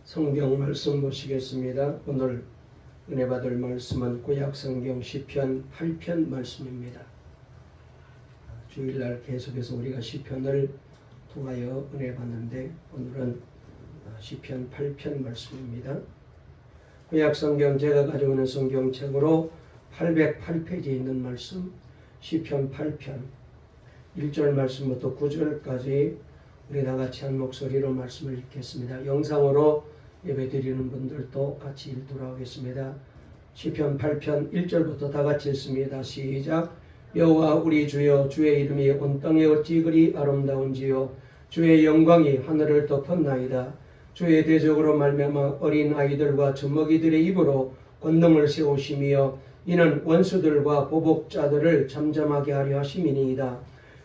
성경 말씀 보시겠습니다. 오늘 은혜 받을 말씀은 구약 성경 시편 8편 말씀입니다. 주일날 계속해서 우리가 시편을 통하여 은혜 받는데 오늘은 시편 8편 말씀입니다. 구약 성경 제가 가지고 있는 성경책으로 808페이지에 있는 말씀 시편 8편 1절 말씀부터 9절까지 우리 다같이 한 목소리로 말씀을 읽겠습니다. 영상으로 예배드리는 분들도 같이 읽도록 하겠습니다. 시편 8편 1절부터 다같이 읽습니다. 시작. 여호와 우리 주여, 주의 이름이 온 땅에 어찌 그리 아름다운지요. 주의 영광이 하늘을 덮었나이다. 주의 대적으로 말미암아 어린 아이들과 젖먹이들의 입으로 권능을 세우시며 이는 원수들과 보복자들을 잠잠하게 하려 하심이니이다.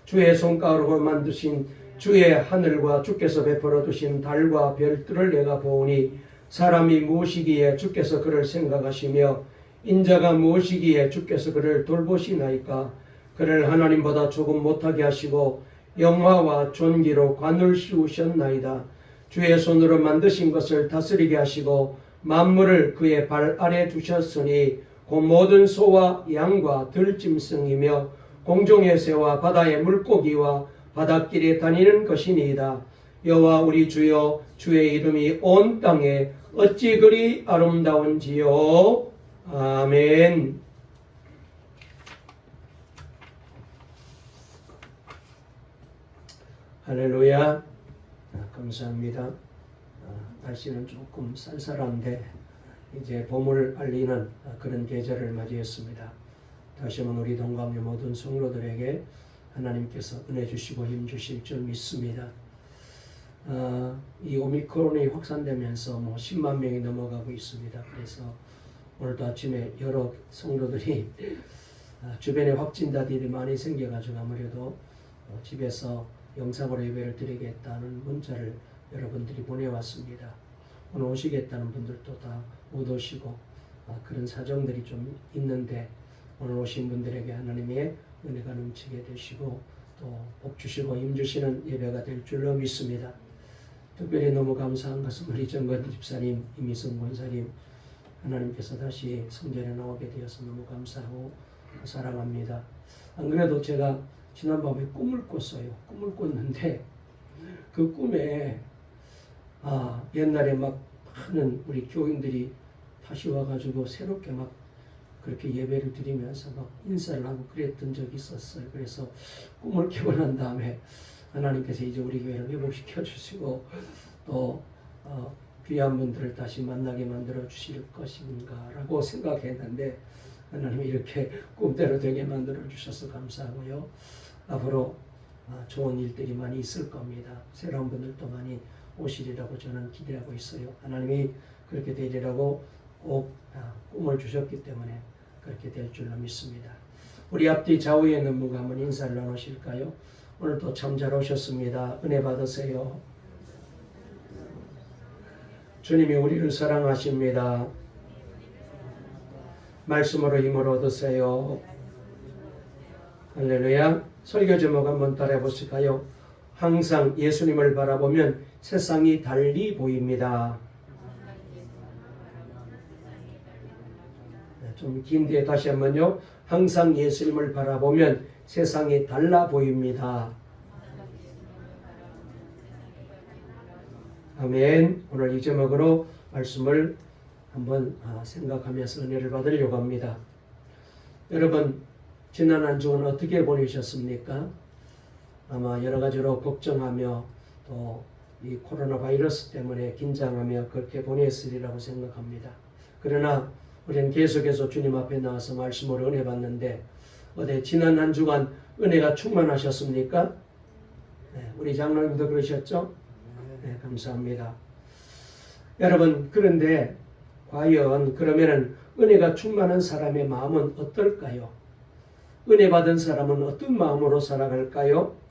주의 손가락으로 만드신 주의 하늘과 주께서 베풀어 두신 달과 별들을 내가 보오니 사람이 무엇이기에 주께서 그를 생각하시며 인자가 무엇이기에 주께서 그를 돌보시나이까. 그를 하나님보다 조금 못하게 하시고 영화와 존귀로 관을 씌우셨나이다. 주의 손으로 만드신 것을 다스리게 하시고 만물을 그의 발 아래 두셨으니 그 모든 소와 양과 들짐승이며 공중의 새와 바다의 물고기와 바닷길에 다니는 것이니이다. 여호와 우리 주여, 주의 이름이 온 땅에 어찌 그리 아름다운지요. 아멘. 할렐루야. 감사합니다. 날씨는 조금 쌀쌀한데 이제 봄을 알리는 그런 계절을 맞이했습니다. 다시 한번 우리 동감의 모든 성도들에게 하나님께서 은혜 주시고 힘 주실 줄 믿습니다. 이 오미크론이 확산되면서 10만 명이 넘어가고 있습니다. 그래서 오늘도 아침에 여러 성도들이 주변에 확진자들이 많이 생겨가지고 아무래도 집에서 영상으로 예배를 드리겠다는 문자를 여러분들이 보내왔습니다. 오늘 오시겠다는 분들도 다 못 오시고 그런 사정들이 좀 있는데 오늘 오신 분들에게 하나님의 은혜가 넘치게 되시고 또 복 주시고 힘 주시는 예배가 될 줄로 믿습니다. 특별히 너무 감사한 것은 우리 정건 집사님, 이미성 권사님 하나님께서 다시 성전에 나오게 되어서 너무 감사하고 사랑합니다. 안 그래도 제가 지난밤에 꿈을 꿨어요. 꿈을 꿨는데 그 꿈에 옛날에 막 많은 우리 교인들이 다시 와가지고 새롭게 막 그렇게 예배를 드리면서 막 인사를 하고 그랬던 적이 있었어요. 그래서 꿈을 깨고 난 다음에 하나님께서 이제 우리 교회를 회복시켜 주시고 또 귀한 분들을 다시 만나게 만들어 주실 것인가라고 생각했는데 하나님이 이렇게 꿈대로 되게 만들어 주셔서 감사하고요. 앞으로 좋은 일들이 많이 있을 겁니다. 새로운 분들도 많이 오시리라고 저는 기대하고 있어요. 하나님이 그렇게 되리라고 꼭 꿈을 주셨기 때문에 그렇게 될 줄로 믿습니다. 우리 앞뒤 좌우에 있는 분과 한번 인사를 나누실까요? 오늘도 참 잘 오셨습니다. 은혜 받으세요. 주님이 우리를 사랑하십니다. 말씀으로 힘을 얻으세요. 할렐루야. 설교 제목 한번 따라해 보실까요? 항상 예수님을 바라보면 세상이 달리 보입니다. 좀 긴데 다시 한번요. 항상 예수님을 바라보면 세상이 달라 보입니다. 아멘. 오늘 이 제목으로 말씀을 한번 생각하면서 은혜를 받으려고 합니다. 여러분, 지난 한 주는 어떻게 보내셨습니까? 아마 여러 가지로 걱정하며 또 이 코로나 바이러스 때문에 긴장하며 그렇게 보냈으리라고 생각합니다. 그러나 우리는 계속해서 주님 앞에 나와서 말씀으로 은혜 받는데 어때 지난 한 주간 은혜가 충만하셨습니까? 네, 우리 장로님도 그러셨죠? 네, 감사합니다. 여러분, 그런데 과연 그러면은 은혜가 충만한 사람의 마음은 어떨까요? 은혜 받은 사람은 어떤 마음으로 살아갈까요?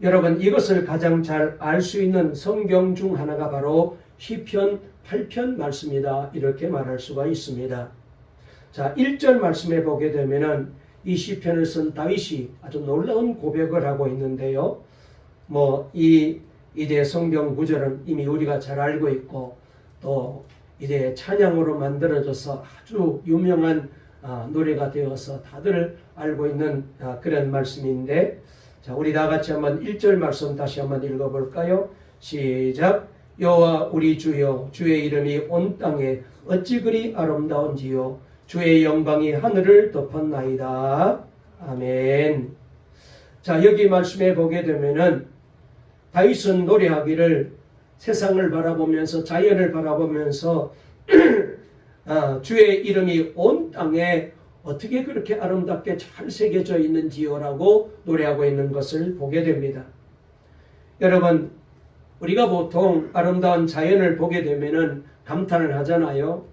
여러분, 이것을 가장 잘 알 수 있는 성경 중 하나가 바로 시편 8편 말씀이다. 이렇게 말할 수가 있습니다. 자, 1절 말씀에 보게 되면은 이 시편을 쓴 다윗이 아주 놀라운 고백을 하고 있는데요. 이 이제 성경 구절은 이미 우리가 잘 알고 있고 또 이제 찬양으로 만들어져서 아주 유명한 노래가 되어서 다들 알고 있는 그런 말씀인데, 자, 우리 다 같이 한번 1절 말씀 다시 한번 읽어볼까요? 시작. 여호와 우리 주여, 주의 이름이 온 땅에 어찌 그리 아름다운지요, 주의 영광이 하늘을 덮었나이다. 아멘. 자, 여기 말씀에 보게 되면은 다윗은 노래하기를 세상을 바라보면서, 자연을 바라보면서 주의 이름이 온 땅에 어떻게 그렇게 아름답게 잘 새겨져 있는지요라고 노래하고 있는 것을 보게 됩니다. 여러분, 우리가 보통 아름다운 자연을 보게 되면은 감탄을 하잖아요.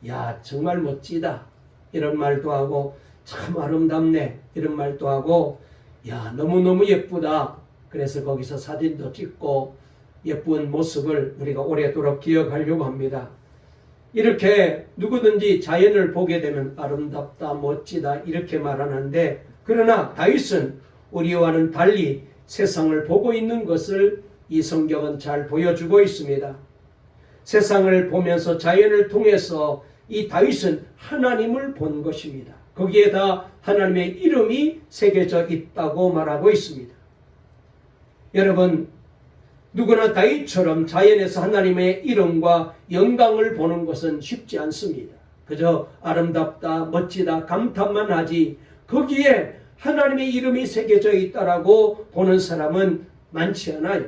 야, 정말 멋지다, 이런 말도 하고, 참 아름답네, 이런 말도 하고, 야, 너무너무 예쁘다, 그래서 거기서 사진도 찍고 예쁜 모습을 우리가 오래도록 기억하려고 합니다. 이렇게 누구든지 자연을 보게 되면 아름답다, 멋지다 이렇게 말하는데, 그러나 다윗은 우리와는 달리 세상을 보고 있는 것을 이 성경은 잘 보여주고 있습니다. 세상을 보면서 자연을 통해서 이 다윗은 하나님을 본 것입니다. 거기에다 하나님의 이름이 새겨져 있다고 말하고 있습니다. 여러분, 누구나 다윗처럼 자연에서 하나님의 이름과 영광을 보는 것은 쉽지 않습니다. 그저 아름답다, 멋지다, 감탄만 하지 거기에 하나님의 이름이 새겨져 있다라고 보는 사람은 많지 않아요.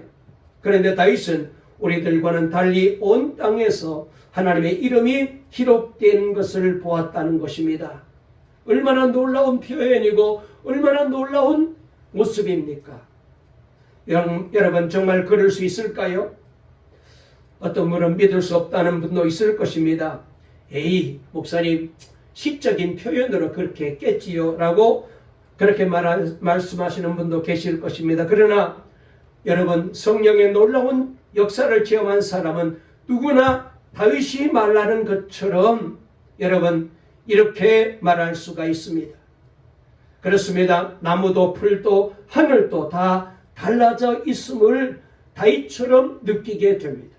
그런데 다윗은 우리들과는 달리 온 땅에서 하나님의 이름이 기록된 것을 보았다는 것입니다. 얼마나 놀라운 표현이고 얼마나 놀라운 모습입니까? 여러분, 정말 그럴 수 있을까요? 어떤 분은 믿을 수 없다는 분도 있을 것입니다. 에이, 목사님 시적인 표현으로 그렇게 했겠지요 라고 그렇게 말씀하시는 분도 계실 것입니다. 그러나 여러분, 성령의 놀라운 역사를 체험한 사람은 누구나 다윗이 말하는 것처럼 여러분 이렇게 말할 수가 있습니다. 그렇습니다. 나무도 풀도 하늘도 다 달라져 있음을 다윗처럼 느끼게 됩니다.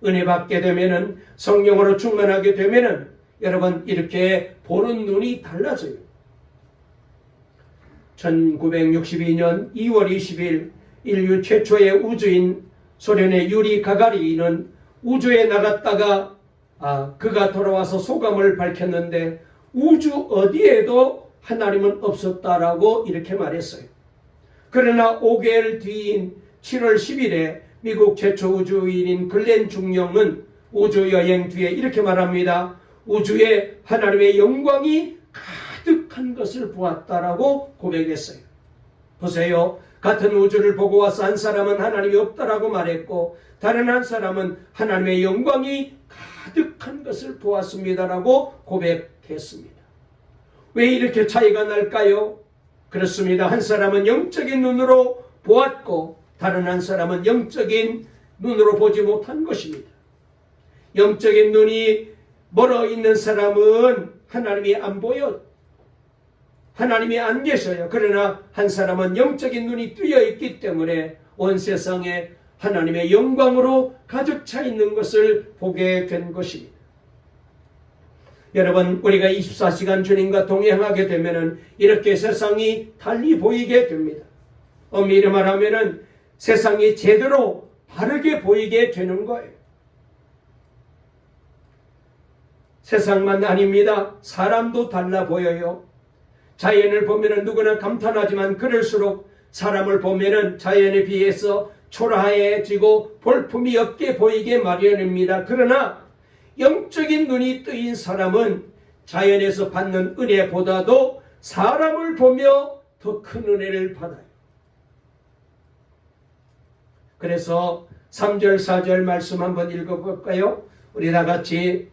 은혜 받게 되면은, 성령으로 충만하게 되면은 여러분 이렇게 보는 눈이 달라져요. 1962년 2월 20일 인류 최초의 우주인 소련의 유리 가가린은 우주에 나갔다가 그가 돌아와서 소감을 밝혔는데, 우주 어디에도 하나님은 없었다라고 이렇게 말했어요. 그러나 5개월 뒤인 7월 10일에 미국 최초 우주인인 글렌 중령은 우주여행 뒤에 이렇게 말합니다. 우주에 하나님의 영광이 가득한 것을 보았다라고 고백했어요. 보세요. 같은 우주를 보고 와서 한 사람은 하나님이 없다라고 말했고, 다른 한 사람은 하나님의 영광이 가득한 것을 보았습니다라고 고백했습니다. 왜 이렇게 차이가 날까요? 그렇습니다. 한 사람은 영적인 눈으로 보았고 다른 한 사람은 영적인 눈으로 보지 못한 것입니다. 영적인 눈이 멀어 있는 사람은 하나님이 안 보여, 하나님이 안 계셔요. 그러나 한 사람은 영적인 눈이 뜨여 있기 때문에 온 세상에 하나님의 영광으로 가득 차 있는 것을 보게 된 것입니다. 여러분, 우리가 24시간 주님과 동행하게 되면은 이렇게 세상이 달리 보이게 됩니다. 엄밀히 말하면은 세상이 제대로 바르게 보이게 되는 거예요. 세상만 아닙니다. 사람도 달라 보여요. 자연을 보면은 누구나 감탄하지만 그럴수록 사람을 보면은 자연에 비해서 초라해지고 볼품이 없게 보이게 마련입니다. 그러나 영적인 눈이 뜨인 사람은 자연에서 받는 은혜보다도 사람을 보며 더 큰 은혜를 받아요. 그래서 3절 4절 말씀 한번 읽어볼까요? 우리 다 같이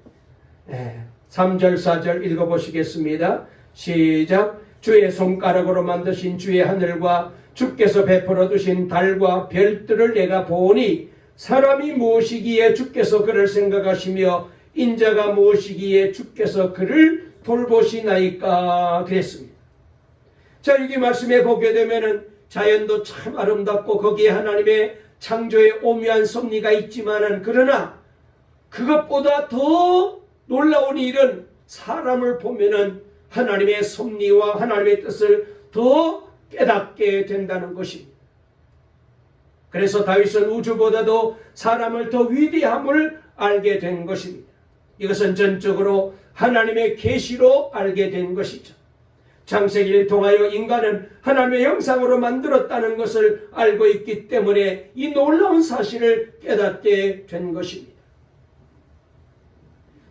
3절 4절 읽어보시겠습니다. 시작. 주의 손가락으로 만드신 주의 하늘과 주께서 베풀어 두신 달과 별들을 내가 보니 사람이 무엇이기에 주께서 그를 생각하시며 인자가 무엇이기에 주께서 그를 돌보시나이까 그랬습니다. 자, 여기 말씀에 보게 되면은 자연도 참 아름답고 거기에 하나님의 창조의 오묘한 섭리가 있지만은, 그러나 그것보다 더 놀라운 일은 사람을 보면은 하나님의 섭리와 하나님의 뜻을 더 깨닫게 된다는 것입니다. 그래서 다윗은 우주보다도 사람을 더 위대함을 알게 된 것입니다. 이것은 전적으로 하나님의 계시로 알게 된 것이죠. 창세기를 통하여 인간은 하나님의 형상으로 만들었다는 것을 알고 있기 때문에 이 놀라운 사실을 깨닫게 된 것입니다.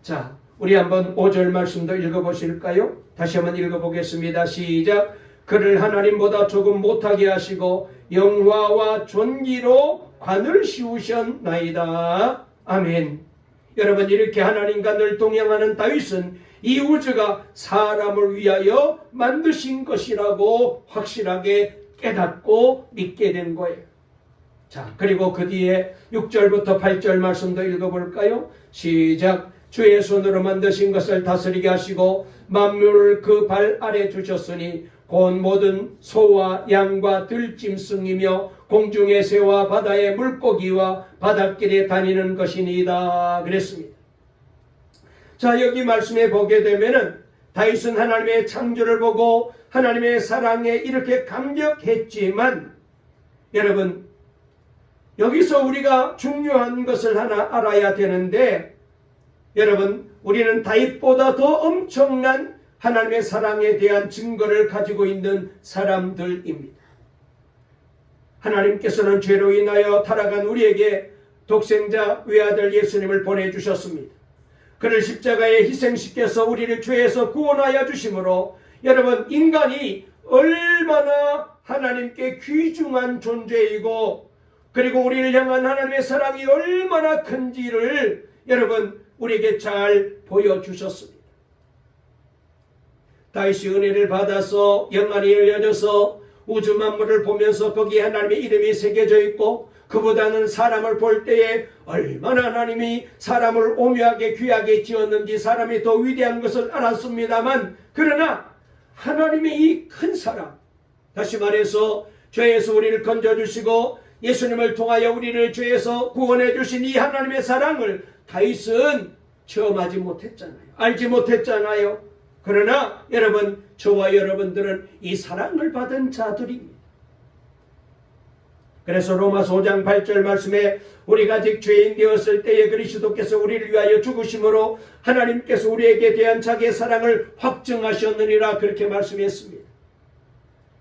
자, 우리 한번 5절 말씀도 읽어보실까요? 다시 한번 읽어보겠습니다. 시작. 그를 하나님보다 조금 못하게 하시고 영화와 존귀로 관을 씌우셨나이다. 아멘. 여러분, 이렇게 하나님과 늘 동행하는 다윗은 이 우주가 사람을 위하여 만드신 것이라고 확실하게 깨닫고 믿게 된 거예요. 자, 그리고 그 뒤에 6절부터 8절 말씀도 읽어볼까요? 시작. 주의 손으로 만드신 것을 다스리게 하시고 만물을 그 발 아래 두셨으니 곧 모든 소와 양과 들짐승이며 공중의 새와 바다의 물고기와 바닷길에 다니는 것이니이다. 그랬습니다. 자, 여기 말씀에 보게 되면은 다윗은 하나님의 창조를 보고 하나님의 사랑에 이렇게 감격했지만, 여러분, 여기서 우리가 중요한 것을 하나 알아야 되는데, 여러분, 우리는 다윗보다 더 엄청난 하나님의 사랑에 대한 증거를 가지고 있는 사람들입니다. 하나님께서는 죄로 인하여 타락한 우리에게 독생자 외아들 예수님을 보내주셨습니다. 그를 십자가에 희생시켜서 우리를 죄에서 구원하여 주심으로, 여러분, 인간이 얼마나 하나님께 귀중한 존재이고, 그리고 우리를 향한 하나님의 사랑이 얼마나 큰지를 여러분 우리에게 잘 보여주셨습니다. 다윗이 은혜를 받아서 영안이 열려져서 우주 만물을 보면서 거기에 하나님의 이름이 새겨져 있고, 그보다는 사람을 볼 때에 얼마나 하나님이 사람을 오묘하게 귀하게 지었는지 사람이 더 위대한 것을 알았습니다만, 그러나 하나님의 이 큰 사랑, 다시 말해서 죄에서 우리를 건져주시고 예수님을 통하여 우리를 죄에서 구원해 주신 이 하나님의 사랑을 다윗은 체험하지 못했잖아요. 알지 못했잖아요. 그러나 여러분, 저와 여러분들은 이 사랑을 받은 자들입니다. 그래서 로마서 5장 8절 말씀에 우리가 아직 죄인 되었을 때에 그리스도께서 우리를 위하여 죽으심으로 하나님께서 우리에게 대한 자기의 사랑을 확증하셨느니라, 그렇게 말씀했습니다.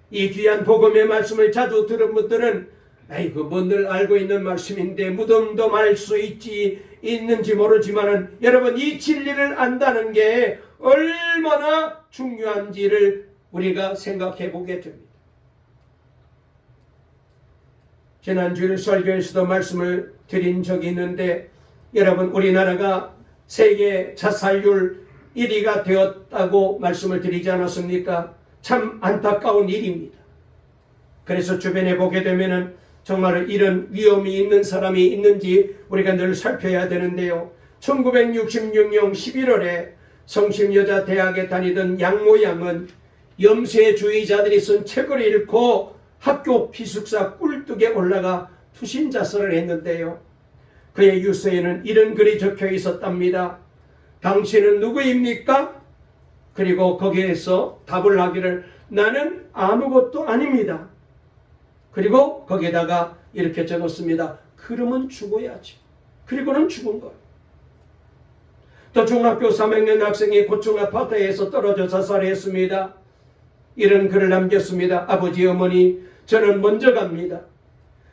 이 귀한 복음의 말씀을 자주 들은 분들은 아이고, 뭐 늘 알고 있는 말씀인데 무덤덤 알 수 있는지 모르지만은, 여러분, 이 진리를 안다는 게 얼마나 중요한지를 우리가 생각해 보게 됩니다. 지난주일 설교에서도 말씀을 드린 적이 있는데, 여러분, 우리나라가 세계 자살률 1위가 되었다고 말씀을 드리지 않았습니까? 참 안타까운 일입니다. 그래서 주변에 보게 되면은 정말 이런 위험이 있는 사람이 있는지 우리가 늘 살펴야 되는데요. 1966년 11월에 성심여자 대학에 다니던 양모 양은 염세주의자들이 쓴 책을 읽고 학교 기숙사 꿀뚝에 올라가 투신자살을 했는데요. 그의 유서에는 이런 글이 적혀 있었답니다. 당신은 누구입니까? 그리고 거기에서 답을 하기를, 나는 아무것도 아닙니다. 그리고 거기에다가 이렇게 적었습니다. 그러면 죽어야지. 그리고는 죽은 거예요. 또 중학교 3학년 학생이 고층 아파트에서 떨어져 자살했습니다. 이런 글을 남겼습니다. 아버지, 어머니, 저는 먼저 갑니다.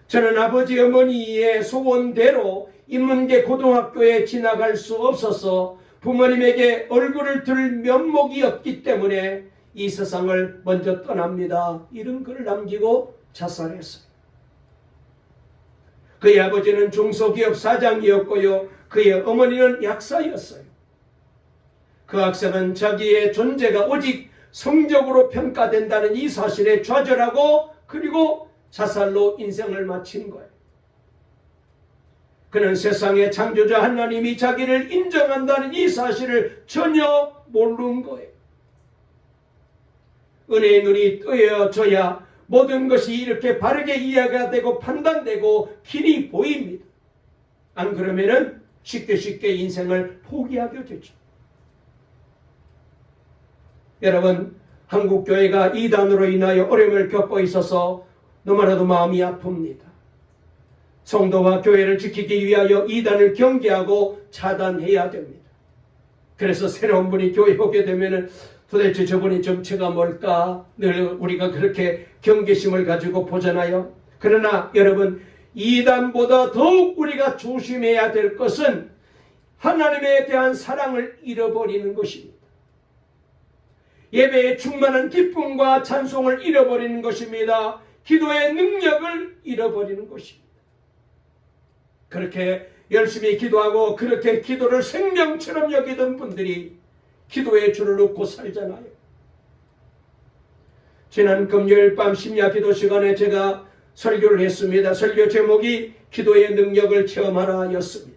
저는 아버지, 어머니의 소원대로 인문계 고등학교에 지나갈 수 없어서 부모님에게 얼굴을 들 면목이 없기 때문에 이 세상을 먼저 떠납니다. 이런 글을 남기고 자살했어요. 그의 아버지는 중소기업 사장이었고요. 그의 어머니는 약사였어요. 그 학생은 자기의 존재가 오직 성적으로 평가된다는 이 사실에 좌절하고 그리고 자살로 인생을 마친 거예요. 그는 세상의 창조자 하나님이 자기를 인정한다는 이 사실을 전혀 모르는 거예요. 은혜의 눈이 뜨여져야 모든 것이 이렇게 바르게 이해가 되고 판단되고 길이 보입니다. 안 그러면은 쉽게 인생을 포기하게 되죠. 여러분, 한국교회가 이단으로 인하여 어려움을 겪고 있어서 너무나도 마음이 아픕니다. 성도와 교회를 지키기 위하여 이단을 경계하고 차단해야 됩니다. 그래서 새로운 분이 교회에 오게 되면은 도대체 저분의 정체가 뭘까? 늘 우리가 그렇게 경계심을 가지고 보잖아요. 그러나 여러분, 이단보다 더욱 우리가 조심해야 될 것은 하나님에 대한 사랑을 잃어버리는 것입니다. 예배에 충만한 기쁨과 찬송을 잃어버리는 것입니다. 기도의 능력을 잃어버리는 것입니다. 그렇게 열심히 기도하고 그렇게 기도를 생명처럼 여기던 분들이 기도의 줄을 놓고 살잖아요. 지난 금요일 밤 심야 기도 시간에 제가 설교를 했습니다. 설교 제목이 기도의 능력을 체험하라 였습니다.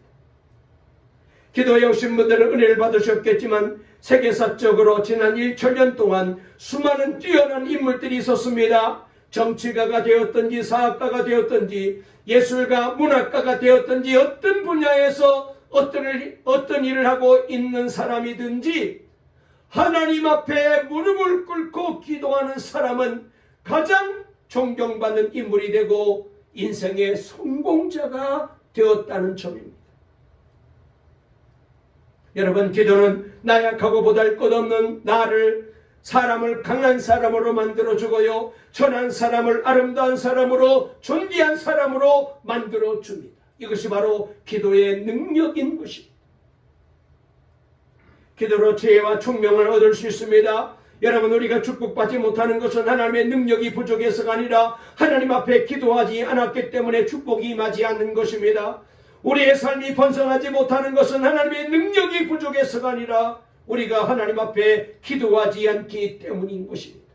기도에 오신 분들은 은혜를 받으셨겠지만 세계사적으로 지난 1천년 동안 수많은 뛰어난 인물들이 있었습니다. 정치가가 되었든지 사학가가 되었든지 예술가, 문학가가 되었든지 어떤 분야에서 어떤 일을 하고 있는 사람이든지 하나님 앞에 무릎을 꿇고 기도하는 사람은 가장 존경받는 인물이 되고 인생의 성공자가 되었다는 점입니다. 여러분, 기도는 나약하고 보잘것없는 나를 사람을 강한 사람으로 만들어주고요, 선한 사람을 아름다운 사람으로, 존귀한 사람으로 만들어줍니다. 이것이 바로 기도의 능력인 것입니다. 기도로 지혜와 총명을 얻을 수 있습니다. 여러분, 우리가 축복받지 못하는 것은 하나님의 능력이 부족해서가 아니라 하나님 앞에 기도하지 않았기 때문에 축복이 임하지 않는 것입니다. 우리의 삶이 번성하지 못하는 것은 하나님의 능력이 부족해서가 아니라 우리가 하나님 앞에 기도하지 않기 때문인 것입니다.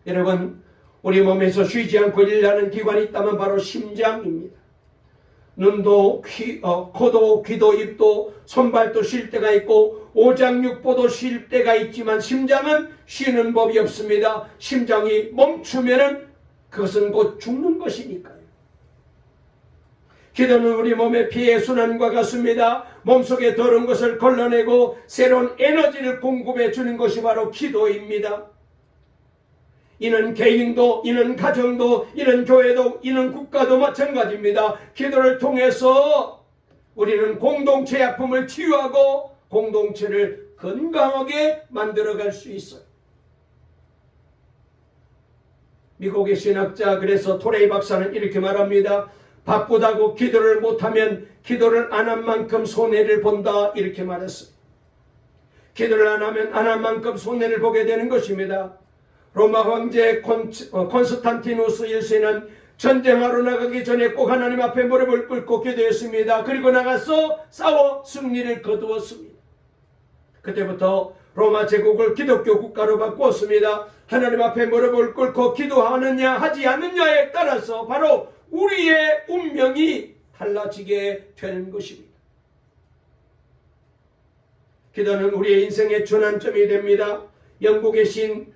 여러분, 우리 몸에서 쉬지 않고 일하는 기관이 있다면 바로 심장입니다. 눈도, 코도, 귀도, 입도, 손발도 쉴 때가 있고 오장육부도 쉴 때가 있지만 심장은 쉬는 법이 없습니다. 심장이 멈추면은 그것은 곧 죽는 것이니까요. 기도는 우리 몸의 피의 순환과 같습니다. 몸속에 더러운 것을 걸러내고 새로운 에너지를 공급해 주는 것이 바로 기도입니다. 이는 개인도, 이는 가정도, 이는 교회도, 이는 국가도 마찬가지입니다. 기도를 통해서 우리는 공동체의 아픔을 치유하고 공동체를 건강하게 만들어갈 수 있어요. 미국의 신학자 그래서 토레이 박사는 이렇게 말합니다. 바쁘다고 기도를 못하면 기도를 안 한 만큼 손해를 본다, 이렇게 말했어요. 기도를 안 하면 안 한 만큼 손해를 보게 되는 것입니다. 로마 황제 콘스탄티누스 1세는 전쟁하러 나가기 전에 꼭 하나님 앞에 무릎을 꿇고 기도했습니다. 그리고 나가서 싸워 승리를 거두었습니다. 그때부터 로마 제국을 기독교 국가로 바꾸었습니다. 하나님 앞에 무릎을 꿇고 기도하느냐 하지 않느냐에 따라서 바로 우리의 운명이 달라지게 되는 것입니다. 기도는 우리의 인생의 전환점이 됩니다. 영국의 신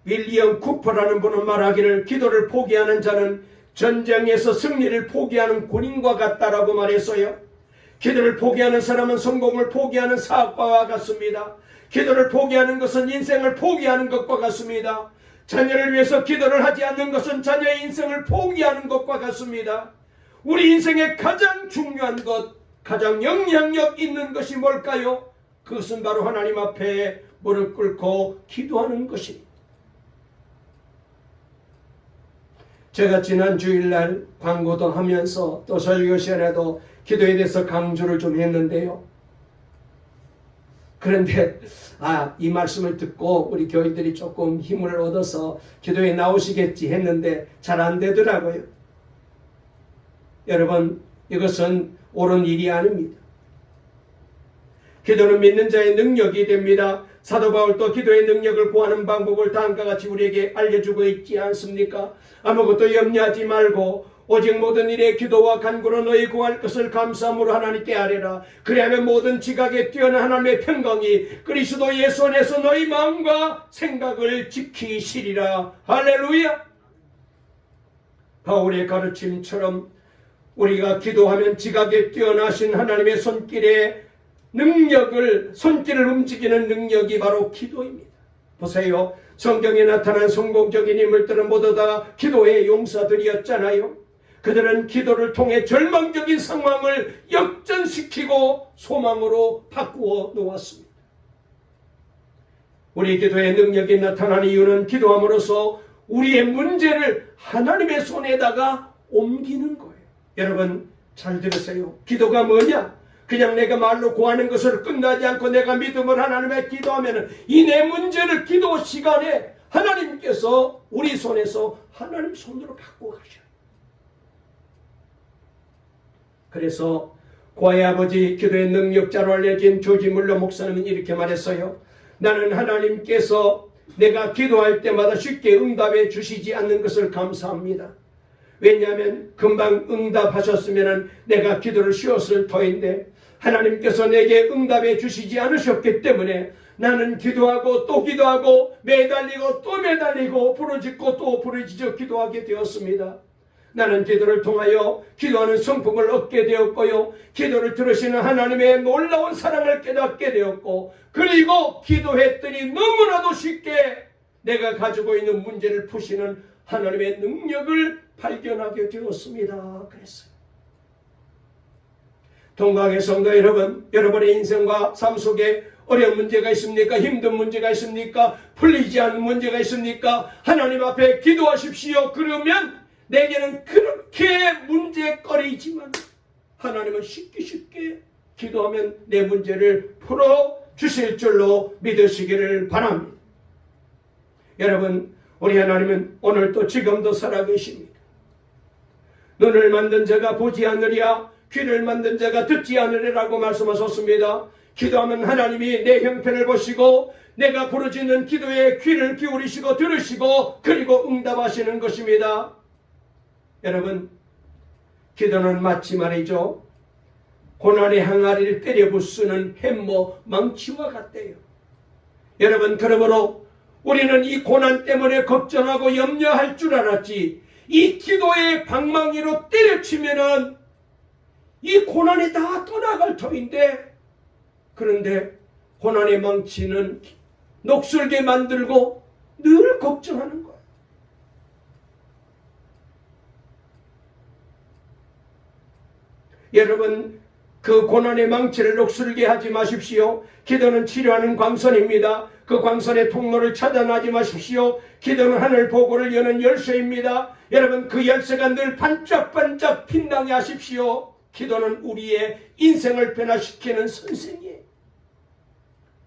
윌리엄 쿠퍼라는 분은 말하기를 기도를 포기하는 자는 전쟁에서 승리를 포기하는 군인과 같다라고 말했어요. 기도를 포기하는 사람은 성공을 포기하는 사업가와 같습니다. 기도를 포기하는 것은 인생을 포기하는 것과 같습니다. 자녀를 위해서 기도를 하지 않는 것은 자녀의 인생을 포기하는 것과 같습니다. 우리 인생의 가장 중요한 것, 가장 영향력 있는 것이 뭘까요? 그것은 바로 하나님 앞에 무릎 꿇고 기도하는 것입니다. 제가 지난 주일날 광고도 하면서 또 설교 시간에도 기도에 대해서 강조를 좀 했는데요. 그런데 이 말씀을 듣고 우리 교인들이 조금 힘을 얻어서 기도에 나오시겠지 했는데 잘 안 되더라고요. 여러분, 이것은 옳은 일이 아닙니다. 기도는 믿는 자의 능력이 됩니다. 사도 바울도 기도의 능력을 구하는 방법을 다음과 같이 우리에게 알려주고 있지 않습니까? 아무것도 염려하지 말고 오직 모든 일에 기도와 간구로 너희 구할 것을 감사함으로 하나님께 아뢰라. 그리하면 모든 지각에 뛰어난 하나님의 평강이 그리스도 예수 안에서 너희 마음과 생각을 지키시리라. 할렐루야. 바울의 가르침처럼 우리가 기도하면 지각에 뛰어나신 하나님의 손길을 움직이는 능력이 바로 기도입니다. 보세요. 성경에 나타난 성공적인 인물들은 모두 다 기도의 용사들이었잖아요. 그들은 기도를 통해 절망적인 상황을 역전시키고 소망으로 바꾸어 놓았습니다. 우리 기도의 능력이 나타나는 이유는 기도함으로써 우리의 문제를 하나님의 손에다가 옮기는 거예요. 여러분 잘 들으세요. 기도가 뭐냐? 그냥 내가 말로 구하는 것으로 끝나지 않고 내가 믿음을 하나님께 기도하면 이 내 문제를 기도 시간에 하나님께서 우리 손에서 하나님 손으로 바꾸어 가셔요. 그래서 고아의 아버지 기도의 능력자로 알려진 조지 물러 목사님은 이렇게 말했어요. 나는 하나님께서 내가 기도할 때마다 쉽게 응답해 주시지 않는 것을 감사합니다. 왜냐하면 금방 응답하셨으면 내가 기도를 쉬었을 터인데 하나님께서 내게 응답해 주시지 않으셨기 때문에 나는 기도하고 또 기도하고 매달리고 또 매달리고 부르짖고 또 부르짖어 기도하게 되었습니다. 나는 기도를 통하여 기도하는 성품을 얻게 되었고요. 기도를 들으시는 하나님의 놀라운 사랑을 깨닫게 되었고 그리고 기도했더니 너무나도 쉽게 내가 가지고 있는 문제를 푸시는 하나님의 능력을 발견하게 되었습니다. 그랬어요. 동강의 성도 여러분, 여러분의 인생과 삶 속에 어려운 문제가 있습니까? 힘든 문제가 있습니까? 풀리지 않는 문제가 있습니까? 하나님 앞에 기도하십시오. 그러면 내게는 그렇게 문제거리지만 하나님은 쉽게 기도하면 내 문제를 풀어주실 줄로 믿으시기를 바랍니다. 여러분, 우리 하나님은 오늘도 지금도 살아계십니다. 눈을 만든 자가 보지 않으랴, 귀를 만든 자가 듣지 않으리라고 말씀하셨습니다. 기도하면 하나님이 내 형편을 보시고 내가 부르짖는 기도에 귀를 기울이시고 들으시고 그리고 응답하시는 것입니다. 여러분, 기도는 마치 말이죠, 고난의 항아리를 때려 부수는 햄머 망치와 같대요. 여러분, 그러므로 우리는 이 고난 때문에 걱정하고 염려할 줄 알았지 이 기도의 방망이로 때려치면은 이 고난이 다 떠나갈 터인데, 그런데 고난의 망치는 녹슬게 만들고 늘 걱정하는 거예요. 여러분, 그 고난의 망치를 녹슬게 하지 마십시오. 기도는 치료하는 광선입니다. 그 광선의 통로를 차단하지 마십시오. 기도는 하늘 보고를 여는 열쇠입니다. 여러분, 그 열쇠가 늘 반짝반짝 빛나게 하십시오. 기도는 우리의 인생을 변화시키는 선생이에요.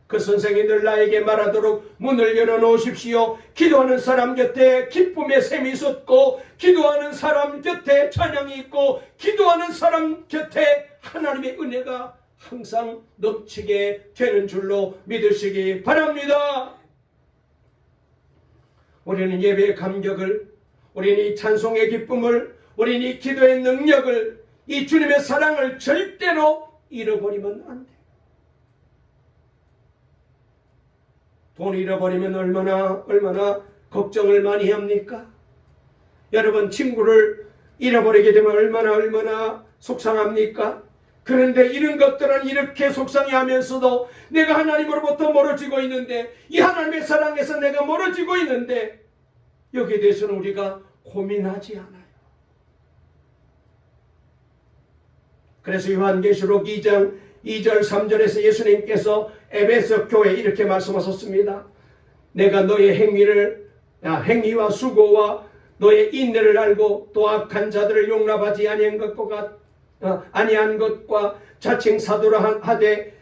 그 선생이 늘 나에게 말하도록 문을 열어놓으십시오. 기도하는 사람 곁에 기쁨의 샘이 솟고 기도하는 사람 곁에 찬양이 있고 기도하는 사람 곁에 하나님의 은혜가 항상 넘치게 되는 줄로 믿으시기 바랍니다. 우리는 예배의 감격을, 우리는 이 찬송의 기쁨을, 우리는 이 기도의 능력을, 이 주님의 사랑을 절대로 잃어버리면 안 돼요. 돈 잃어버리면 얼마나 걱정을 많이 합니까? 여러분, 친구를 잃어버리게 되면 얼마나 속상합니까? 그런데 이런 것들은 이렇게 속상해하면서도 내가 하나님으로부터 멀어지고 있는데, 이 하나님의 사랑에서 내가 멀어지고 있는데 여기에 대해서는 우리가 고민하지 않아요. 그래서 요한계시록 2장 2절 3절에서 예수님께서 에베소 교회에 이렇게 말씀하셨습니다. 내가 너의 행위와 수고와 너의 인내를 알고 또 악한 자들을 용납하지 아니한 것과 자칭 사도라 하되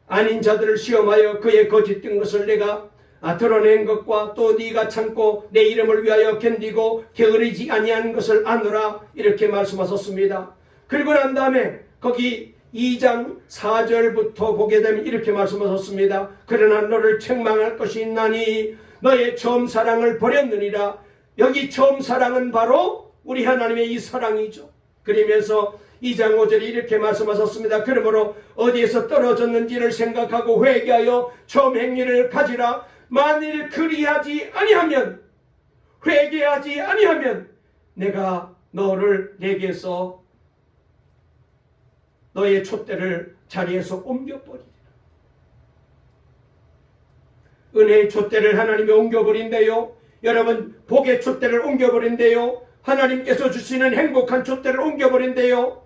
아닌 자들을 시험하여 그의 거짓된 것을 내가 드러낸 것과 또 네가 참고 내 이름을 위하여 견디고 게으르지 아니한 것을 아노라, 이렇게 말씀하셨습니다. 그리고 난 다음에 거기 2장 4절부터 보게 되면 이렇게 말씀하셨습니다. 그러나 너를 책망할 것이 있나니 너의 처음 사랑을 버렸느니라. 여기 처음 사랑은 바로 우리 하나님의 이 사랑이죠. 그러면서 2장 5절에 이렇게 말씀하셨습니다. 그러므로 어디에서 떨어졌는지를 생각하고 회개하여 처음 행위를 가지라. 만일 그리하지 아니하면, 회개하지 아니하면 내가 너를 내게서 너의 촛대를 자리에서 옮겨버리리라. 은혜의 촛대를 하나님이 옮겨버린대요. 여러분, 복의 촛대를 옮겨버린대요. 하나님께서 주시는 행복한 촛대를 옮겨버린대요.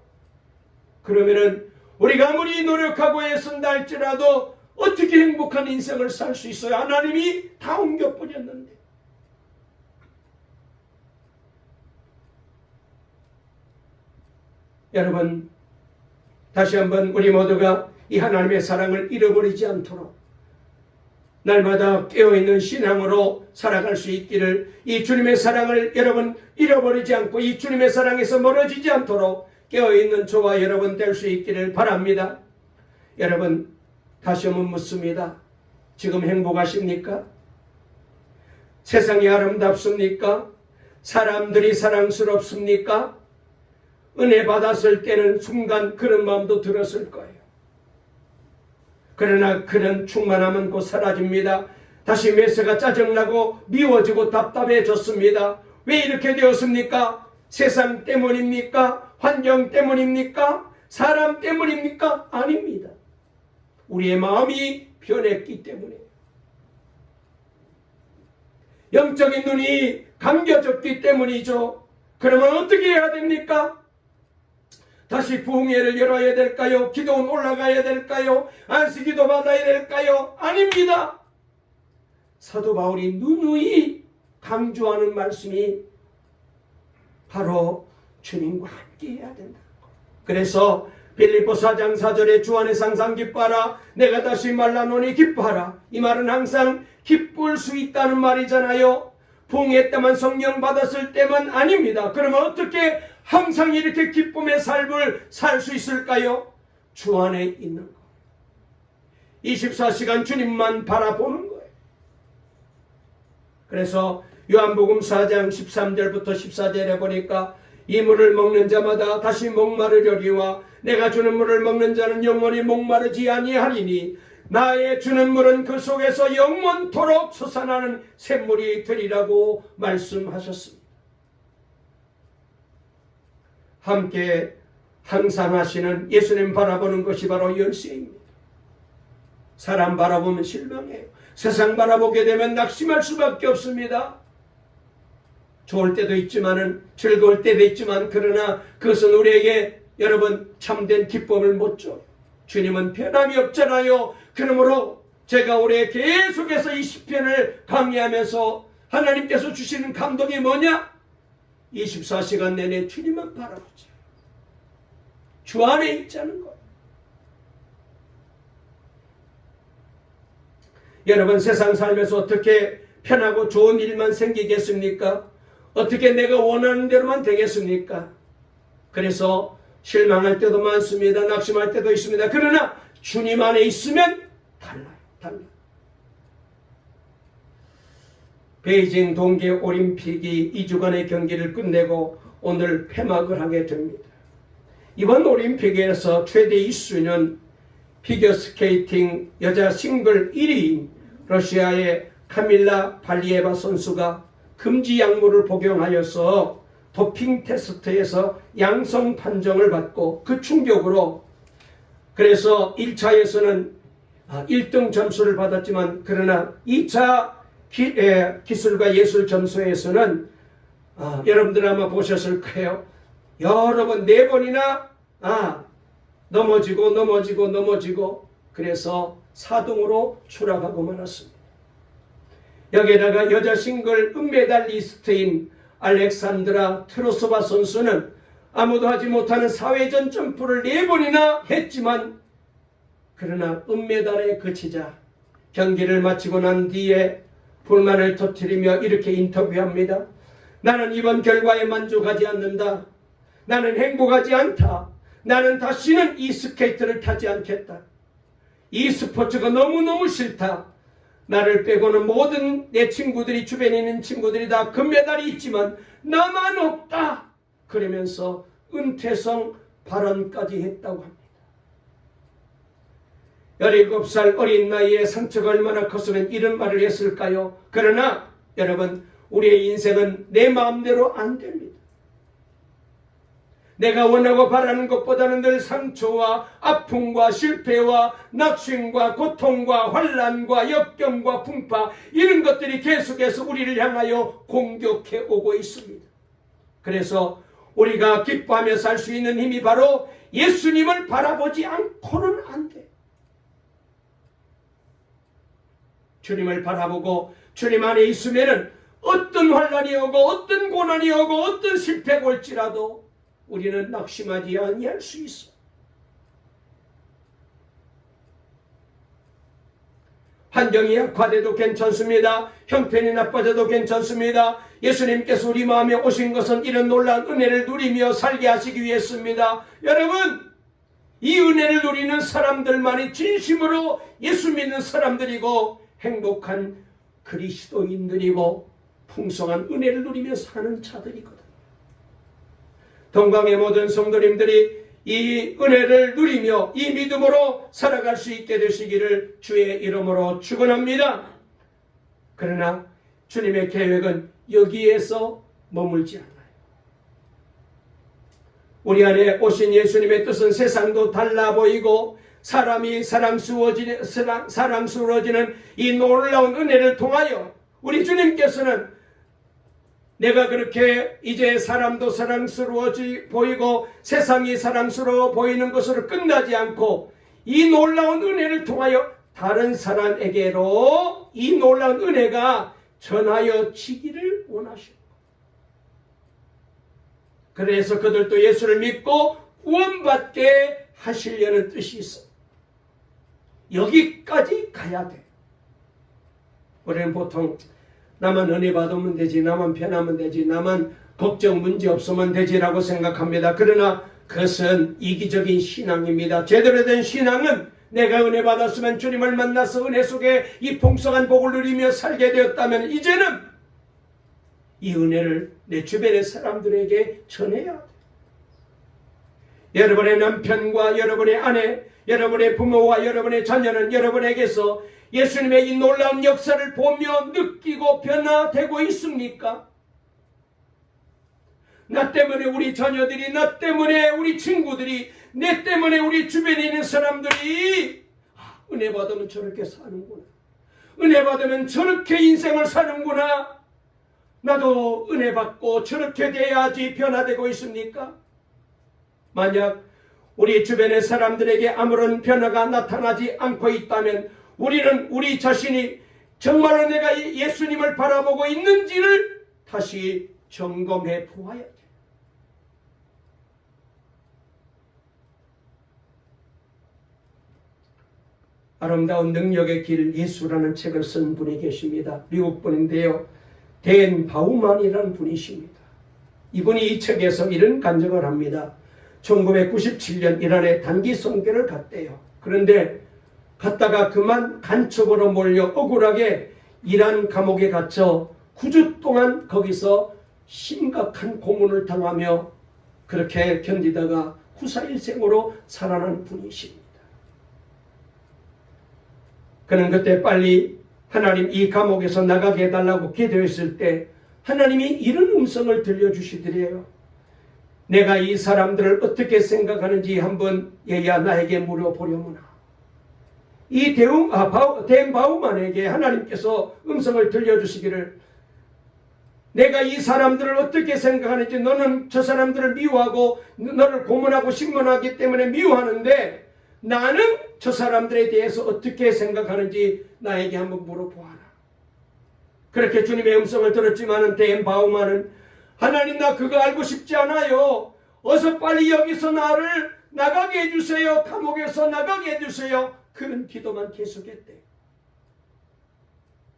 그러면은 우리가 아무리 노력하고 애쓴다 할지라도 어떻게 행복한 인생을 살 수 있어요? 하나님이 다 옮겨버렸는데. 여러분, 다시 한번 우리 모두가 이 하나님의 사랑을 잃어버리지 않도록 날마다 깨어있는 신앙으로 살아갈 수 있기를, 이 주님의 사랑을 여러분 잃어버리지 않고 이 주님의 사랑에서 멀어지지 않도록 깨어있는 저와 여러분 될 수 있기를 바랍니다. 여러분, 다시 한번 묻습니다. 지금 행복하십니까? 세상이 아름답습니까? 사람들이 사랑스럽습니까? 은혜 받았을 때는 순간 그런 마음도 들었을 거예요. 그러나 그런 충만함은 곧 사라집니다. 다시 메세가 짜증나고 미워지고 답답해졌습니다. 왜 이렇게 되었습니까? 세상 때문입니까? 환경 때문입니까? 사람 때문입니까? 아닙니다. 우리의 마음이 변했기 때문에, 영적인 눈이 감겨졌기 때문이죠. 그러면 어떻게 해야 됩니까? 다시 부흥회를 열어야 될까요? 기도원 올라가야 될까요? 안식기도 받아야 될까요? 아닙니다. 사도 바울이 누누이 강조하는 말씀이 바로 주님과 함께 해야 된다. 그래서 빌립보 4장 4절에 주 안에서 항상 기뻐하라. 내가 다시 말라노니 기뻐하라. 이 말은 항상 기쁠 수 있다는 말이잖아요. 부흥회 때만, 성령 받았을 때만 아닙니다. 그러면 어떻게 항상 이렇게 기쁨의 삶을 살 수 있을까요? 주 안에 있는 거. 24시간 주님만 바라보는 거예요. 그래서 요한복음 4장 13절부터 14절에 보니까 이 물을 먹는 자마다 다시 목마르려니와 내가 주는 물을 먹는 자는 영원히 목마르지 아니하리니 나의 주는 물은 그 속에서 영원토록 솟아나는 샘물이 되리라고 말씀하셨습니다. 함께 항상 하시는 예수님 바라보는 것이 바로 열쇠입니다. 사람 바라보면 실망해요. 세상 바라보게 되면 낙심할 수밖에 없습니다. 좋을 때도 있지만은, 즐거울 때도 있지만, 그러나 그것은 우리에게 여러분 참된 기쁨을 못 줘요. 주님은 변함이 없잖아요. 그러므로 제가 올해 계속해서 이 시편을 강의하면서 하나님께서 주시는 감동이 뭐냐? 24시간 내내 주님만 바라보자. 주 안에 있자는 거예요. 여러분, 세상 살면서 어떻게 편하고 좋은 일만 생기겠습니까? 어떻게 내가 원하는 대로만 되겠습니까? 그래서 실망할 때도 많습니다. 낙심할 때도 있습니다. 그러나 주님 안에 있으면 달라요. 베이징 동계올림픽이 2주간의 경기를 끝내고 오늘 폐막을 하게 됩니다. 이번 올림픽에서 최대 이슈는 피겨스케이팅 여자 싱글 1위인 러시아의 카밀라 발리에바 선수가 금지 약물을 복용하여서 도핑 테스트에서 양성 판정을 받고 그 충격으로, 그래서 1차에서는 1등 점수를 받았지만, 그러나 2차 기술과 예술 점수에서는 여러분들 아마 보셨을 거예요. 여러 번 4번이나 넘어지고 그래서 4등으로 추락하고 말았습니다. 여기에다가 여자 싱글 은메달리스트인 알렉산드라 트로소바 선수는 아무도 하지 못하는 사회전 점프를 4번이나 했지만, 그러나 은메달에 그치자 경기를 마치고 난 뒤에 불만을 터뜨리며 이렇게 인터뷰합니다. 나는 이번 결과에 만족하지 않는다. 나는 행복하지 않다. 나는 다시는 이 스케이트를 타지 않겠다. 이 스포츠가 너무너무 싫다. 나를 빼고는 모든 내 친구들이, 주변에 있는 친구들이 다 금메달이 있지만 나만 없다. 그러면서 은퇴성 발언까지 했다고 합니다. 17살 어린 나이에 상처가 얼마나 컸으면 이런 말을 했을까요? 그러나 여러분, 우리의 인생은 내 마음대로 안 됩니다. 내가 원하고 바라는 것보다는 늘 상처와 아픔과 실패와 낙심과 고통과 환난과 역경과 풍파, 이런 것들이 계속해서 우리를 향하여 공격해 오고 있습니다. 그래서 우리가 기뻐하며 살 수 있는 힘이 바로 예수님을 바라보지 않고는 안 돼. 주님을 바라보고 주님 안에 있으면은 어떤 환난이 오고 어떤 고난이 오고 어떤 실패가 올지라도 우리는 낙심하지 아니할 수 있어. 환경이 악화돼도 괜찮습니다. 형편이 나빠져도 괜찮습니다. 예수님께서 우리 마음에 오신 것은 이런 놀라운 은혜를 누리며 살게 하시기 위해서입니다. 여러분, 이 은혜를 누리는 사람들만이 진심으로 예수 믿는 사람들이고 행복한 그리스도인들이고 풍성한 은혜를 누리며 사는 자들이거든. 동광의 모든 성도님들이 이 은혜를 누리며 이 믿음으로 살아갈 수 있게 되시기를 주의 이름으로 축원합니다. 그러나 주님의 계획은 여기에서 머물지 않아요. 우리 안에 오신 예수님의 뜻은 세상도 달라 보이고 사람이 사랑스러워지는 이 놀라운 은혜를 통하여 우리 주님께서는 내가 그렇게 이제 사람도 사랑스러워 보이고 세상이 사랑스러워 보이는 것으로 끝나지 않고 이 놀라운 은혜를 통하여 다른 사람에게로 이 놀라운 은혜가 전하여 지기를 원하시고, 그래서 그들도 예수를 믿고 구원받게 하시려는 뜻이 있어. 여기까지 가야 돼. 우리는 보통 나만 은혜 받으면 되지, 나만 편하면 되지, 나만 걱정 문제 없으면 되지라고 생각합니다. 그러나 그것은 이기적인 신앙입니다. 제대로 된 신앙은 내가 은혜 받았으면 주님을 만나서 은혜 속에 이 풍성한 복을 누리며 살게 되었다면 이제는 이 은혜를 내 주변의 사람들에게 전해야 돼. 여러분의 남편과 여러분의 아내, 여러분의 부모와 여러분의 자녀는 여러분에게서 예수님의 이 놀라운 역사를 보며 느끼고 변화되고 있습니까? 나 때문에 우리 자녀들이, 나 때문에 우리 친구들이, 내 때문에 우리 주변에 있는 사람들이 은혜 받으면 저렇게 사는구나, 은혜 받으면 저렇게 인생을 사는구나, 나도 은혜 받고 저렇게 돼야지 변화되고 있습니까? 만약 우리 주변의 사람들에게 아무런 변화가 나타나지 않고 있다면 우리는 우리 자신이 정말로 내가 예수님을 바라보고 있는지를 다시 점검해 보아야 돼. 아름다운 능력의 길 예수라는 책을 쓴 분이 계십니다. 미국 분인데요. 댄 바우만이라는 분이십니다. 이분이 이 책에서 이런 간증을 합니다. 1997년 이란에 단기 선교를 갔대요. 그런데 갔다가 그만 간첩으로 몰려 억울하게 이란 감옥에 갇혀 9주 동안 거기서 심각한 고문을 당하며 그렇게 견디다가 후사일생으로 살아난 분이십니다. 그는 그때 빨리 하나님 이 감옥에서 나가게 해달라고 기도했을 때 하나님이 이런 음성을 들려주시더래요. 내가 이 사람들을 어떻게 생각하는지 한번 얘야 나에게 물어보려무나. 이 댄 바우만에게 하나님께서 음성을 들려주시기를, 내가 이 사람들을 어떻게 생각하는지, 너는 저 사람들을 미워하고 너를 고문하고 신문하기 때문에 미워하는데 나는 저 사람들에 대해서 어떻게 생각하는지 나에게 한번 물어보아라. 그렇게 주님의 음성을 들었지만은 댄 바우만은 하나님, 나 그거 알고 싶지 않아요. 어서 빨리 여기서 나를 나가게 해주세요. 감옥에서 나가게 해주세요. 그런 기도만 계속했대.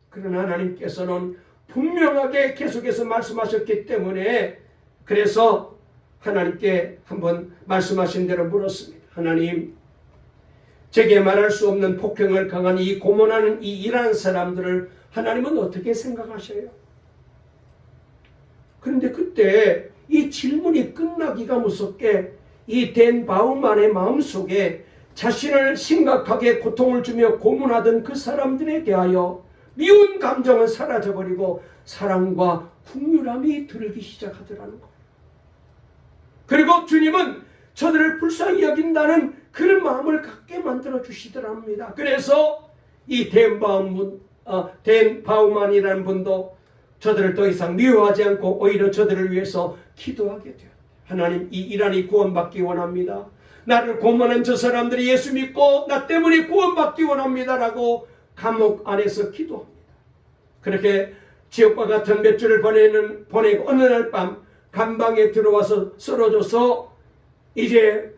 그러나 하나님께서는 분명하게 계속해서 말씀하셨기 때문에 그래서 하나님께 한번 말씀하신 대로 물었습니다. 하나님, 제게 말할 수 없는 폭행을 강한 이 고문하는 이 이란 사람들을 하나님은 어떻게 생각하셔요? 그런데 그때 이 질문이 끝나기가 무섭게 이 댄 바우만의 마음속에 자신을 심각하게 고통을 주며 고문하던 그 사람들에 대하여 미운 감정은 사라져버리고 사랑과 긍휼함이 들기 시작하더라는 거예요. 그리고 주님은 저들을 불쌍히 여긴다는 그런 마음을 갖게 만들어 주시더랍니다. 그래서 이 댄 바우만이라는 분도 저들을 더 이상 미워하지 않고 오히려 저들을 위해서 기도하게 돼요. 하나님, 이 이란이 구원받기 원합니다. 나를 고문한 저 사람들이 예수 믿고 나 때문에 구원받기 원합니다라고 감옥 안에서 기도합니다. 그렇게 지옥과 같은 몇 주를 보내고 어느 날 밤 감방에 들어와서 쓰러져서 이제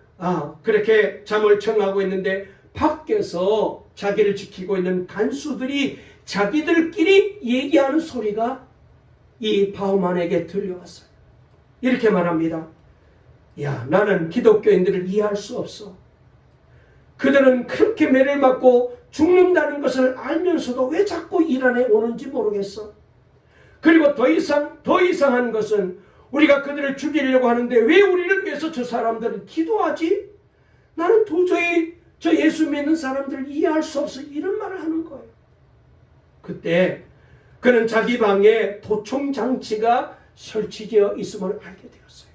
그렇게 잠을 청하고 있는데 밖에서 자기를 지키고 있는 간수들이 자기들끼리 얘기하는 소리가 이 바우만에게 들려왔어요. 이렇게 말합니다. 야, 나는 기독교인들을 이해할 수 없어. 그들은 그렇게 매를 맞고 죽는다는 것을 알면서도 왜 자꾸 이란에 오는지 모르겠어. 그리고 더 이상한 것은 우리가 그들을 죽이려고 하는데 왜 우리를 위해서 저 사람들은 기도하지? 나는 도저히 저 예수 믿는 사람들을 이해할 수 없어. 이런 말을 하는 거예요. 그때 그는 자기 방에 도청 장치가 설치되어 있음을 알게 되었어요.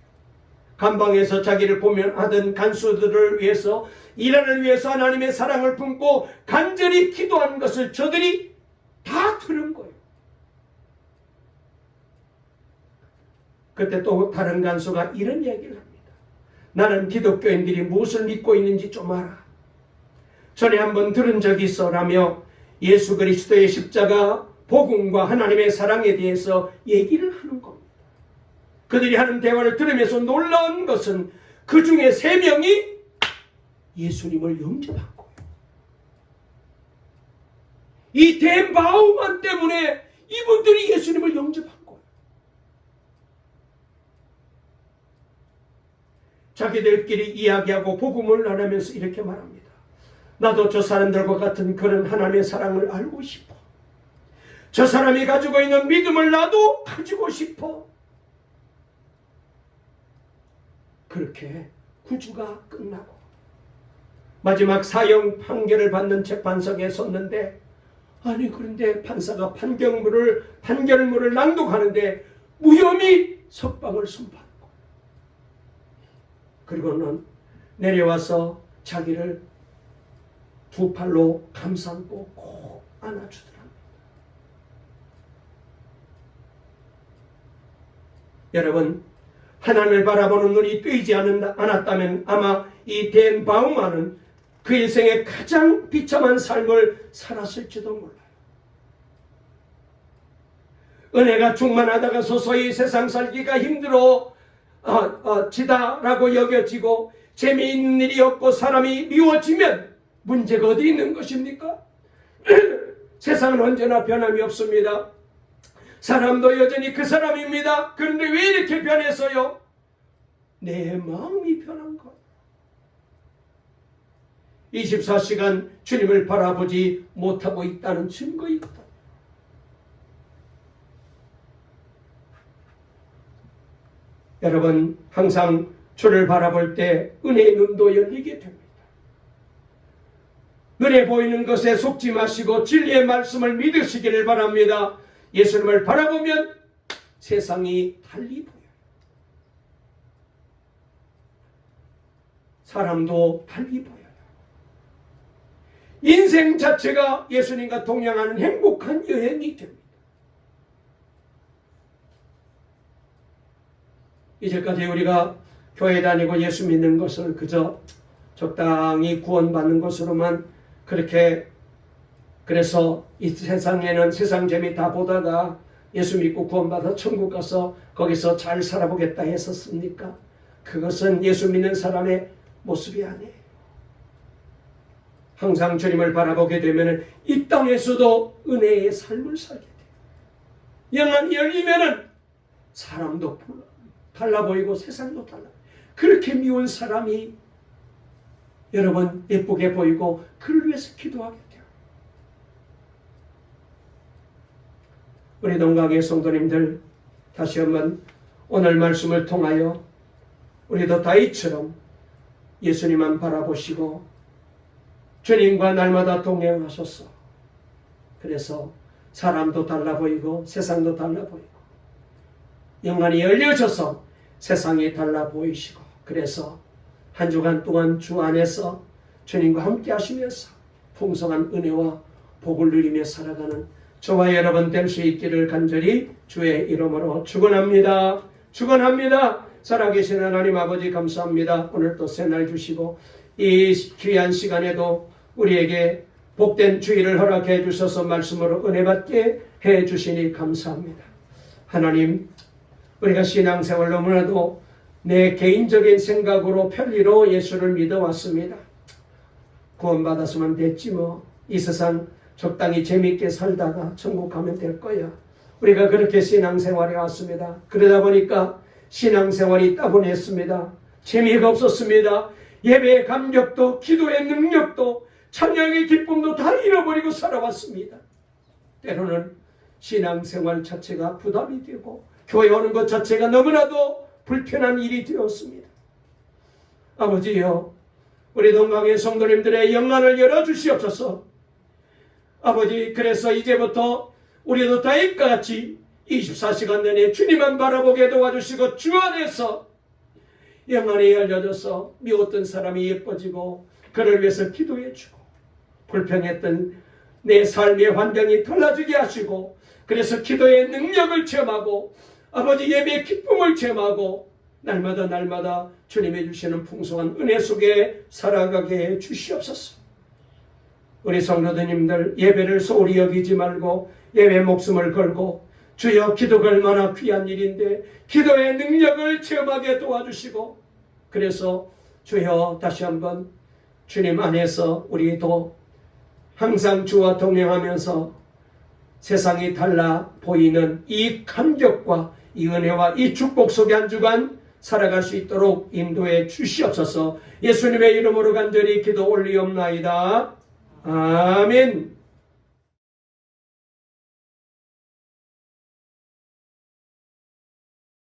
감방에서 자기를 고문하던 간수들을 위해서, 이란을 위해서 하나님의 사랑을 품고 간절히 기도한 것을 저들이 다 들은 거예요. 그때 또 다른 간수가 이런 이야기를 합니다. 나는 기독교인들이 무엇을 믿고 있는지 좀 알아. 전에 한번 들은 적이 있어라며 예수 그리스도의 십자가 복음과 하나님의 사랑에 대해서 얘기를 하는 겁니다. 그들이 하는 대화를 들으면서 놀라운 것은 그 중에 3명이 예수님을 영접한 거예요. 이 댄 바우만 때문에 이분들이 예수님을 영접한 거예요. 자기들끼리 이야기하고 복음을 나누면서 이렇게 말합니다. 나도 저 사람들과 같은 그런 하나님의 사랑을 알고 싶어. 저 사람이 가지고 있는 믿음을 나도 가지고 싶어. 그렇게 구주가 끝나고 마지막 사형 판결을 받는 재판석에 섰는데, 아니 그런데 판사가 판결문을 낭독하는데 무혐의 석방을 선포하는 거예요. 그리고는 내려와서 자기를 두 팔로 감싸고 꼭 안아주더랍니다. 여러분, 하나님을 바라보는 눈이 뜨이지 않았다면 아마 이 댄 바우만은 그 일생의 가장 비참한 삶을 살았을지도 몰라요. 은혜가 충만하다가 서서히 세상 살기가 힘들어지다라고 여겨지고 재미있는 일이 없고 사람이 미워지면 문제가 어디 있는 것입니까? 세상은 언제나 변함이 없습니다. 사람도 여전히 그 사람입니다. 그런데 왜 이렇게 변했어요? 내 마음이 변한 것. 24시간 주님을 바라보지 못하고 있다는 증거이거든. 여러분, 항상 주를 바라볼 때 은혜의 눈도 열리게 됩니다. 눈에 보이는 것에 속지 마시고 진리의 말씀을 믿으시기를 바랍니다. 예수님을 바라보면 세상이 달리 보여요. 사람도 달리 보여요. 인생 자체가 예수님과 동행하는 행복한 여행이 됩니다. 이제까지 우리가 교회 다니고 예수 믿는 것을 그저 적당히 구원받는 것으로만 그래서 이 세상에는 세상 재미 다 보다가 예수 믿고 구원받아 천국 가서 거기서 잘 살아보겠다 했었습니까? 그것은 예수 믿는 사람의 모습이 아니에요. 항상 주님을 바라보게 되면 이 땅에서도 은혜의 삶을 살게 돼요. 영안이 열리면 사람도 달라 보이고 세상도 달라. 그렇게 미운 사람이 여러분 예쁘게 보이고 그를 위해서 기도하게 돼요. 우리 동강의 성도님들, 다시 한번 오늘 말씀을 통하여 우리도 다윗처럼 예수님만 바라보시고 주님과 날마다 동행하소서. 그래서 사람도 달라 보이고 세상도 달라 보이고 영안이 열려져서 세상이 달라 보이시고, 그래서 한 주간 동안 주 안에서 주님과 함께 하시면서 풍성한 은혜와 복을 누리며 살아가는 저와 여러분 될 수 있기를 간절히 주의 이름으로 축원합니다. 축원합니다. 살아계신 하나님 아버지 감사합니다. 오늘 또 새날 주시고 이 귀한 시간에도 우리에게 복된 주일을 허락해 주셔서 말씀으로 은혜 받게 해 주시니 감사합니다. 하나님, 우리가 신앙생활 너무나도 내 개인적인 생각으로 편리로 예수를 믿어왔습니다. 구원받았으면 됐지 뭐. 이 세상 적당히 재밌게 살다가 천국 가면 될 거야. 우리가 그렇게 신앙생활에 왔습니다. 그러다 보니까 신앙생활이 따분했습니다. 재미가 없었습니다. 예배의 감격도 기도의 능력도 찬양의 기쁨도 다 잃어버리고 살아왔습니다. 때로는 신앙생활 자체가 부담이 되고 교회 오는 것 자체가 너무나도 불편한 일이 되었습니다. 아버지여, 우리 동강의 성도님들의 영안을 열어주시옵소서. 아버지, 그래서 이제부터 우리도 다윗과 같이 24시간 내내 주님만 바라보게 도와주시고 주 안에서 영안이 열려져서 미웠던 사람이 예뻐지고 그를 위해서 기도해주고 불평했던 내 삶의 환경이 달라지게 하시고, 그래서 기도의 능력을 체험하고 아버지 예배의 기쁨을 체험하고 날마다 주님이 주시는 풍성한 은혜 속에 살아가게 해 주시옵소서. 우리 성도님들 예배를 소홀히 여기지 말고 예배 목숨을 걸고 주여, 기도가 얼마나 귀한 일인데 기도의 능력을 체험하게 도와주시고, 그래서 주여 다시 한번 주님 안에서 우리도 항상 주와 동행하면서 세상이 달라 보이는 이 감격과 이 은혜와 이 축복 속에 한 주간 살아갈 수 있도록 인도해 주시옵소서. 예수님의 이름으로 간절히 기도 올리옵나이다. 아멘.